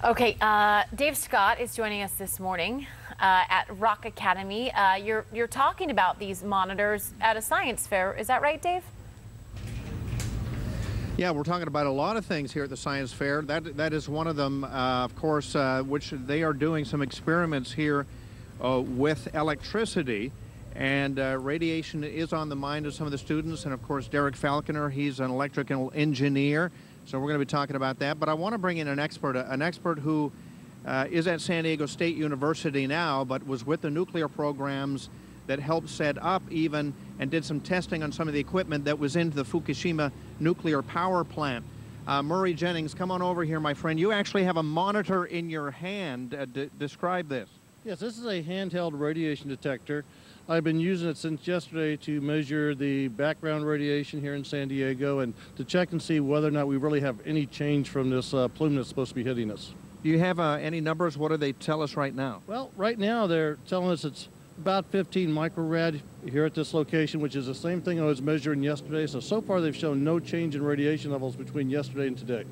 Okay, Dave Scott is joining us this morning at Rock Academy. You're talking about these monitors at a science fair. Is that right, Dave? Yeah, we're talking about a lot of things here at the science fair. That is one of them, of course, which they are doing some experiments here with electricity. And radiation is on the mind of some of the students. And of course, Derek Falconer, he's an electrical engineer. So we're going to be talking about that. But I want to bring in an expert who is at San Diego State University now, but was with the nuclear programs that helped set up even and did some testing on some of the equipment that was into the Fukushima nuclear power plant. Murray Jennings, come on over here, my friend. You actually have a monitor in your hand. Describe this. Yes, this is a handheld radiation detector. I've been using it since yesterday to measure the background radiation here in San Diego and to check and see whether or not we really have any change from this plume that's supposed to be hitting us. Do you have any numbers? What do they tell us right now? Well, right now they're telling us it's about 15 microrad here at this location, which is the same thing I was measuring yesterday. So far they've shown no change in radiation levels between yesterday and today.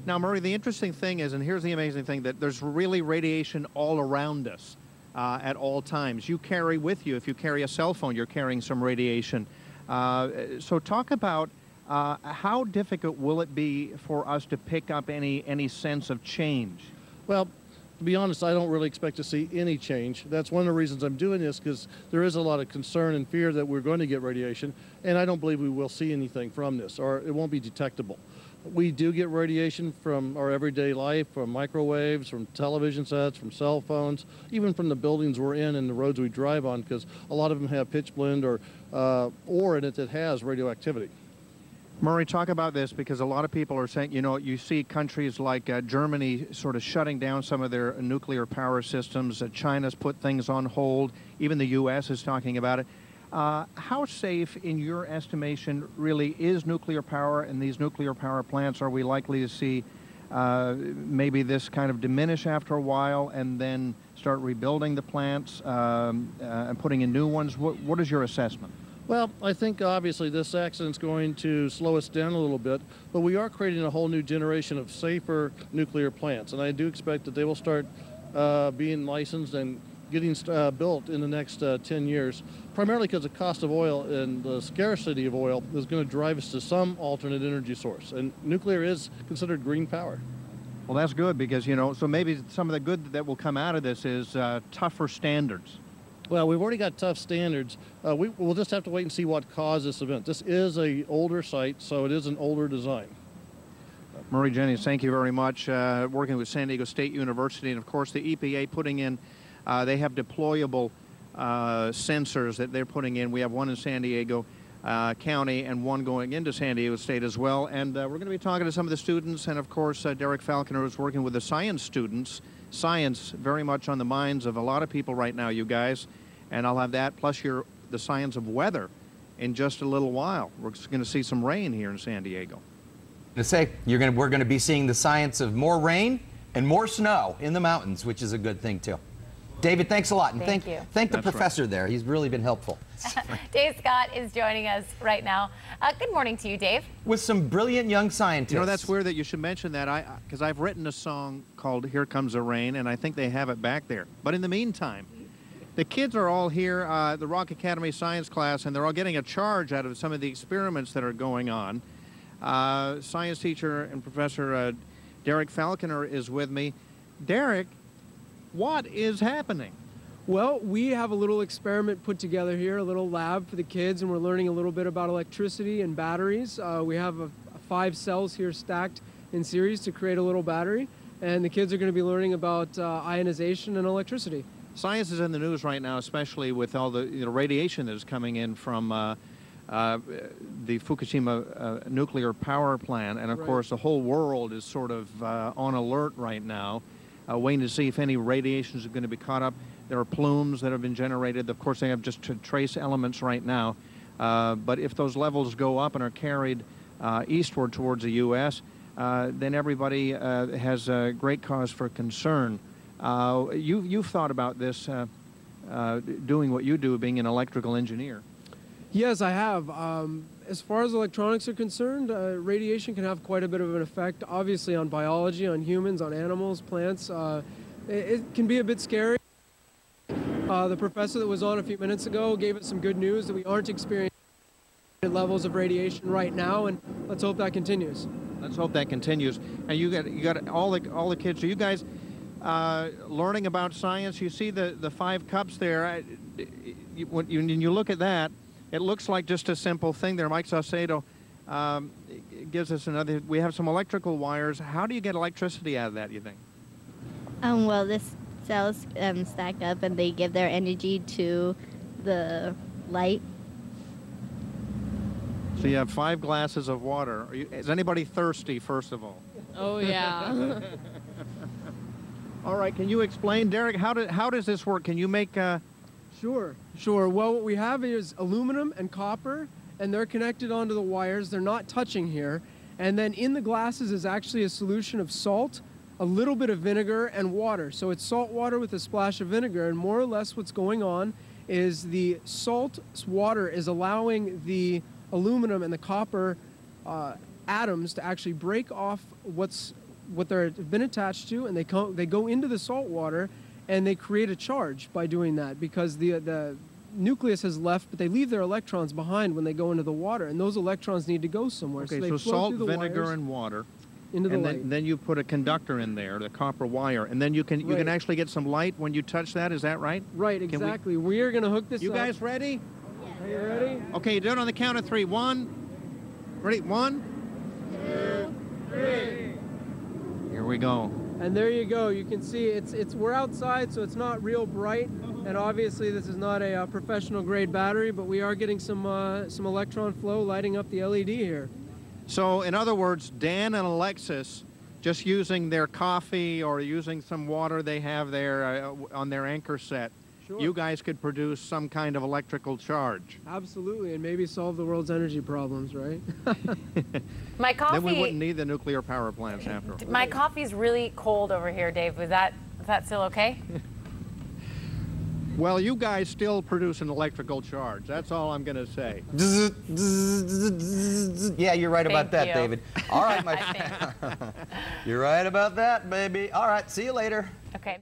Now, Murray, the interesting thing is, and here's the amazing thing, that there's really radiation all around us. At all times. You carry with you, if you carry a cell phone, you're carrying some radiation. So talk about how difficult will it be for us to pick up any sense of change? Well, to be honest, I don't really expect to see any change. That's one of the reasons I'm doing this, because there is a lot of concern and fear that we're going to get radiation, and I don't believe we will see anything from this, or it won't be detectable. We do get radiation from our everyday life, from microwaves, from television sets, from cell phones, even from the buildings we're in and the roads we drive on, because a lot of them have pitch blende or in it that has radioactivity. Murray, talk about this, because a lot of people are saying, you know, you see countries like Germany sort of shutting down some of their nuclear power systems. China's put things on hold. Even the U.S. is talking about it. How safe, in your estimation, really is nuclear power and these nuclear power plants? Are we likely to see maybe this kind of diminish after a while and then start rebuilding the plants and putting in new ones? What is your assessment? Well, I think obviously this accident's going to slow us down a little bit, but we are creating a whole new generation of safer nuclear plants, and I do expect that they will start being licensed and getting built in the next 10 years, primarily because the cost of oil and the scarcity of oil is going to drive us to some alternate energy source. And nuclear is considered green power. Well, that's good, because, you know, so maybe some of the good that will come out of this is tougher standards. Well, we've already got tough standards. We'll just have to wait and see what caused this event. This is an older site, so it is an older design. Murray Jennings, thank you very much. Working with San Diego State University, and of course the EPA putting in they have deployable sensors that they're putting in. We have one in San Diego County and one going into San Diego State as well. And we're going to be talking to some of the students. And of course, Derek Falconer is working with the science students. Science very much on the minds of a lot of people right now, you guys. And I'll have that, plus the science of weather in just a little while. We're going to see some rain here in San Diego. We're going to be seeing the science of more rain and more snow in the mountains, which is a good thing too. David, thanks a lot. And thank you. Thank the professor there. He's really been helpful. Dave Scott is joining us right now. Good morning to you, Dave. With some brilliant young scientists. You know, that's weird that you should mention that, because I've written a song called Here Comes the Rain, and I think they have it back there. But in the meantime, the kids are all here at the Rock Academy science class, and they're all getting a charge out of some of the experiments that are going on. Science teacher and Professor Derek Falconer is with me. Derek, what is happening? Well, we have a little experiment put together here, a little lab for the kids, and we're learning a little bit about electricity and batteries. We have 5 cells here stacked in series to create a little battery, and the kids are going to be learning about ionization and electricity. Science is in the news right now, especially with all the radiation that is coming in from the Fukushima nuclear power plant, and of course the whole world is sort of on alert right now, waiting to see if any radiations are going to be caught up. There are plumes that have been generated. Of course, they have just trace elements right now, but if those levels go up and are carried eastward towards the U.S., then everybody has a great cause for concern. You've thought about this, doing what you do, being an electrical engineer. Yes, I have. As far as electronics are concerned, radiation can have quite a bit of an effect, obviously, on biology, on humans, on animals, plants. It can be a bit scary. The professor that was on a few minutes ago gave us some good news that we aren't experiencing levels of radiation right now, and let's hope that continues. Let's hope that continues. And you got all the kids. So you guys learning about science. You see the 5 cups there. When you look at that, it looks like just a simple thing there. Mike Saucedo gives us another. We have some electrical wires. How do you get electricity out of that, you think? Well, the cells stack up and they give their energy to the light. So you have 5 glasses of water. Is anybody thirsty, first of all? Oh, yeah. All right, can you explain, Derek, how does this work? Can you make... Sure. Well, what we have is aluminum and copper, and they're connected onto the wires. They're not touching here. And then in the glasses is actually a solution of salt, a little bit of vinegar, and water. So it's salt water with a splash of vinegar, and more or less what's going on is the salt water is allowing the aluminum and the copper atoms to actually break off what they've been attached to, and they go into the salt water, and they create a charge by doing that, because the nucleus has left, but they leave their electrons behind when they go into the water, and those electrons need to go somewhere. Okay, so so salt, vinegar, and water. Into the light. And then you put a conductor in there, the copper wire, and then you can actually get some light when you touch that. Is that right? Right, exactly. We are going to hook this up. You guys ready? Are you ready? Okay, do it on the count of 3. 1. Ready? 1, 2, 3. Here we go. And there you go. You can see we're outside, so it's not real bright, and obviously this is not a professional grade battery, but we are getting some electron flow lighting up the LED here. So in other words, Dan and Alexis, just using their coffee or using some water they have there on their anchor set, Sure. You guys could produce some kind of electrical charge. Absolutely, and maybe solve the world's energy problems, right? My coffee. Then we wouldn't need the nuclear power plants after. My coffee's really cold over here, Dave. Is that still okay? Well, you guys still produce an electrical charge. That's all I'm going to say. Yeah, you're right about that, Thank you. David. All right, my friend. You're right about that, baby. All right, see you later. Okay.